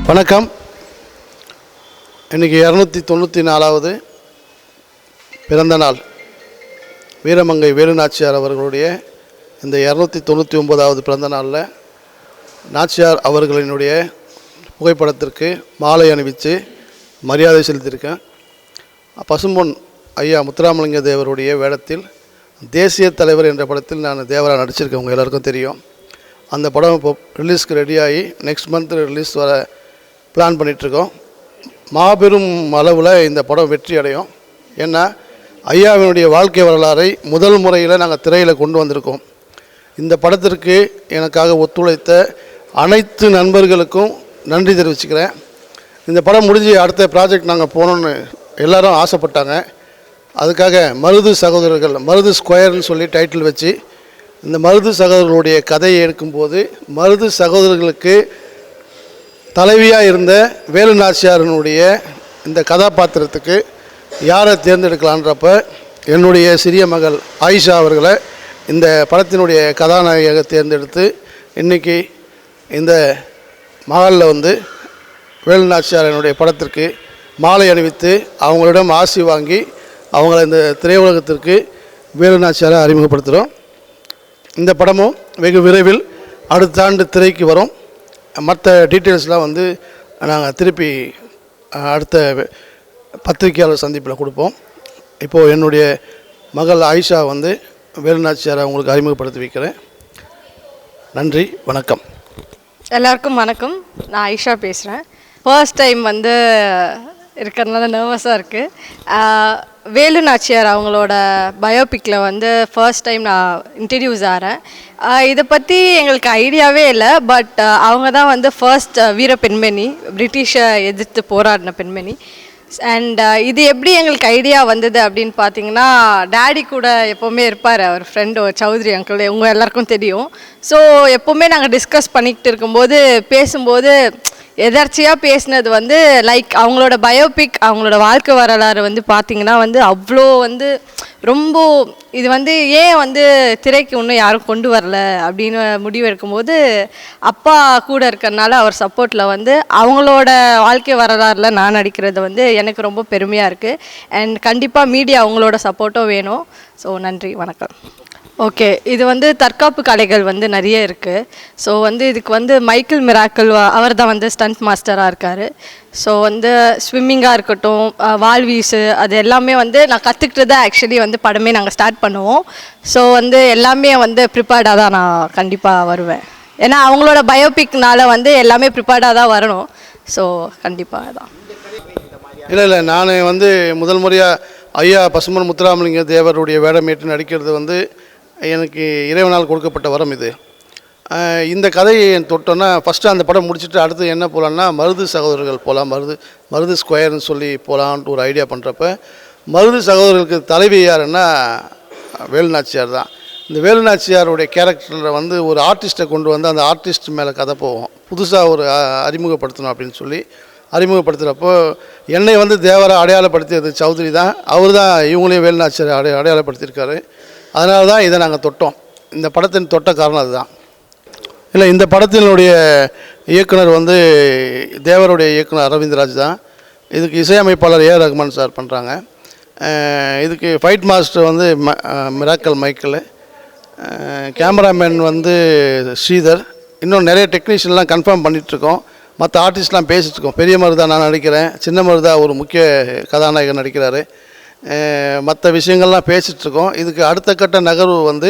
வணக்கம். இன்றைக்கி 294வது பிறந்த நாள் வீரமங்கை வேலுநாச்சியார் அவர்களுடைய இந்த 299வது பிறந்த நாளில் நாச்சியார் அவர்களினுடைய புகைப்படத்திற்கு மாலை அணிவித்து மரியாதை செலுத்தியிருக்கேன். பசும்பொன் ஐயா முத்துராமலிங்க தேவருடைய வேடத்தில் தேசிய தலைவர் என்ற படத்தில் நான் தேவராக நடிச்சிருக்கேன். உங்கள் எல்லாருக்கும் தெரியும். அந்த படம் இப்போ ரிலீஸ்க்கு ரெடியாகி நெக்ஸ்ட் மந்த் ரிலீஸ் வர பிளான் பண்ணிகிட்ருக்கோம். மாபெரும் அளவில் இந்த படம் வெற்றி அடையும். ஏன்னா ஐயாவினுடைய வாழ்க்கை வரலாறை முதல் முறையில் நாங்கள் திரையில் கொண்டு வந்திருக்கோம். இந்த படத்திற்கு எனக்காக ஒத்துழைத்த அனைத்து நண்பர்களுக்கும் நன்றி தெரிவிச்சுக்கிறேன். இந்த படம் முடிஞ்சு அடுத்த ப்ராஜெக்ட் நாங்கள் போகணுன்னு எல்லோரும் ஆசைப்பட்டாங்க. அதுக்காக மருது சகோதரர்கள், மருது ஸ்கொயர்னு சொல்லி டைட்டில் வச்சு இந்த மருது சகோதரர்களுடைய கதையை எடுக்கும்போது மருது சகோதரர்களுக்கு தலைவியாக இருந்த வேலுநாச்சியாரனுடைய இந்த கதாபாத்திரத்துக்கு யாரை தேர்ந்தெடுக்கலான்றப்ப என்னுடைய சிறிய மகள் ஆயிஷா அவர்களை இந்த படத்தினுடைய கதாநாயகியாக தேர்ந்தெடுத்து இன்றைக்கி இந்த மகளில் வந்து வேலுநாச்சியாரனுடைய படத்திற்கு மாலை அணிவித்து அவங்களிடம் ஆசி வாங்கி அவங்கள இந்த திரையுலகத்திற்கு வேலுநாச்சியாரை அறிமுகப்படுத்துகிறோம். இந்த படமும் வெகு விரைவில் அடுத்த ஆண்டு திரைக்கு வரும். மற்ற டீட்டெயில்ஸ்லாம் வந்து நாங்கள் திருப்பி அடுத்த பத்திரிகையாளர் சந்திப்பில் கொடுப்போம். இப்போது என்னுடைய மகள் ஆயிஷா வந்து வேலுநாச்சியாரை அவங்களுக்கு அறிமுகப்படுத்தி வைக்கிறேன். நன்றி, வணக்கம். எல்லாருக்கும் வணக்கம். நான் ஆயிஷா பேசுகிறேன். ஃபர்ஸ்ட் டைம் வந்து இருக்கிறதுனால நர்வஸாக இருக்குது. வேலுநாச்சியார் அவங்களோட பயோபிக்கில் வந்து ஃபர்ஸ்ட் டைம் நான் இன்ட்ரடியூஸ் ஆகிறேன். இதை பற்றி எங்களுக்கு ஐடியாவே இல்லை. பட் அவங்க தான் வந்து ஃபர்ஸ்ட் வீர பெண்மணி, பிரிட்டிஷை எதிர்த்து போராடின பெண்மணி. அண்ட் இது எப்படி எங்களுக்கு ஐடியா வந்தது அப்படின்னு பார்த்தீங்கன்னா, டேடி கூட எப்போவுமே இருப்பார் அவர் ஃப்ரெண்டு சௌத்ரி அங்கிள், உங்கள் எல்லாருக்கும் தெரியும். ஸோ எப்போவுமே நாங்கள் டிஸ்கஸ் பண்ணிக்கிட்டு இருக்கும்போது பேசும்போது எதர்ச்சியாக பேசினது வந்து லைக் அவங்களோட பயோபிக், அவங்களோட வாழ்க்கை வரலாறு வந்து பார்த்திங்கன்னா வந்து அவ்வளோ வந்து ரொம்ப இது வந்து ஏன் வந்து திரைக்கு இன்னும் யாரும் கொண்டு வரல அப்படின்னு முடிவு எடுக்கும்போது அப்பா கூட இருக்கிறதுனால அவர் சப்போர்ட்டில் வந்து அவங்களோட வாழ்க்கை வரலாறில் நான் நடிக்கிறது வந்து எனக்கு ரொம்ப பெருமையாக இருக்குது. அண்ட் கண்டிப்பாக மீடியா அவங்களோட சப்போர்ட்டும் வேணும். ஸோ நன்றி, வணக்கம். ஓகே, இது வந்து தற்காப்பு கலைகள் வந்து நிறைய இருக்குது. ஸோ வந்து இதுக்கு வந்து மைக்கேல் மிராக்கிள் அவர் தான் வந்து ஸ்டண்ட் மாஸ்டராக இருக்கார். ஸோ வந்து ஸ்விம்மிங்காக இருக்கட்டும், வால்வீஸு, அது எல்லாமே வந்து நான் கற்றுக்கிட்டு தான் ஆக்சுவலி வந்து படமே நாங்கள் ஸ்டார்ட் பண்ணுவோம். ஸோ வந்து எல்லாமே வந்து ப்ரிப்பேர்டாக தான் நான் கண்டிப்பாக வருவேன். ஏன்னா அவங்களோட பயோபிக்னால வந்து எல்லாமே ப்ரிப்பேர்டாக தான் வரணும். ஸோ கண்டிப்பாக தான். இல்லை, நான் வந்து முதல் முறையாக ஐயா பசும்பொன் முத்துராமலிங்க தேவருடைய வேடமேற்று நடிக்கிறது வந்து எனக்கு இறைவனால் கொடுக்கப்பட்ட வரம் இது. இந்த கதையை தொட்டோன்னா ஃபஸ்ட்டு அந்த படம் முடிச்சுட்டு அடுத்து என்ன போகலான்னா மருது சகோதரர்கள் போகலாம், மருது ஸ்கொயர்னு சொல்லி போகலான்ட்டு ஒரு ஐடியா பண்ணுறப்ப மருது சகோதரர்களுக்கு தலைவி யாருன்னா வேலுநாச்சியார் தான். இந்த வேலுநாச்சியாருடைய கேரக்டரில் வந்து ஒரு ஆர்டிஸ்ட்டை கொண்டு வந்து அந்த ஆர்டிஸ்ட் மேலே கதை போவோம், புதுசாக ஒரு அறிமுகப்படுத்தணும் அப்படின்னு சொல்லி அறிமுகப்படுத்துகிறப்போ என்னை வந்து தேவரை அடையாளப்படுத்தியது சௌத்ரி தான். அவர் தான் இவங்களையும் வேலுநாச்சியார் அடையாளப்படுத்தியிருக்காரு. அதனால தான் இதை நாங்கள் தொட்டோம். இந்த படத்தின் தொட்ட காரணம் அதுதான். இல்லை, இந்த படத்தினுடைய இயக்குனர் வந்து தேவருடைய இயக்குனர் அரவிந்த்ராஜ் தான். இதுக்கு இசையமைப்பாளர் ஏ ரஹ்மான் சார் பண்ணுறாங்க. இதுக்கு ஃபைட் மாஸ்டர் வந்து மிராக்கல் மைக்கேல், கேமராமேன் வந்து ஸ்ரீதர். இன்னும் நிறைய டெக்னீஷியன்லாம் கன்ஃபார்ம் பண்ணிகிட்ருக்கோம். மற்ற ஆர்டிஸ்ட்லாம் பேசிகிட்ருக்கோம். பெரிய மருதா நான் நடிக்கிறேன், சின்ன மருதா ஒரு முக்கிய கதாநாயகன் நடிக்கிறாரு. மற்ற விஷயங்கள்லாம் பேசிகிட்ருக்கோம். இதுக்கு அடுத்த கட்ட நகர்வு வந்து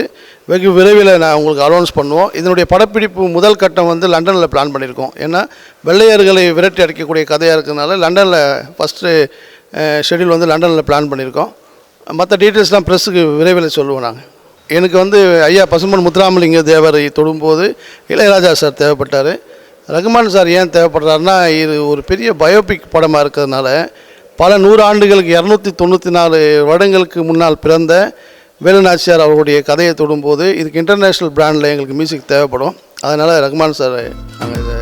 வெகு விரைவில் நான் உங்களுக்கு அனௌன்ஸ் பண்ணுவோம். இதனுடைய படப்பிடிப்பு முதல் கட்டம் வந்து லண்டனில் பிளான் பண்ணியிருக்கோம். ஏன்னா வெள்ளையர்களை விரட்டி அடிக்கக்கூடிய கதையாக இருக்கிறதுனால லண்டனில் ஃபஸ்ட்டு ஷெட்யூல் வந்து லண்டனில் பிளான் பண்ணியிருக்கோம். மற்ற டீட்டெயில்ஸ்லாம் ப்ரெஸ்ஸுக்கு விரைவில் சொல்லுவோம். நாங்கள் எனக்கு வந்து ஐயா பசும்பொன் முத்துராமலிங்க தேவரை தொடும்போது இளையராஜா சார் தேவைப்பட்டார். ரகுமான் சார் ஏன் தேவைப்படுறாருன்னா, இது ஒரு பெரிய பயோபிக் படமாக இருக்கிறதுனால பல 100 ஆண்டுகளுக்கு 294 வருடங்களுக்கு முன்னால் பிறந்த வேலுநாச்சியார் அவருடைய கதையை தொடும்போது இதுக்கு இன்டர்நேஷ்னல் பிராண்டில் எங்களுக்கு மியூசிக் தேவைப்படும். அதனால் ரகுமான் சார் நாங்கள் இதை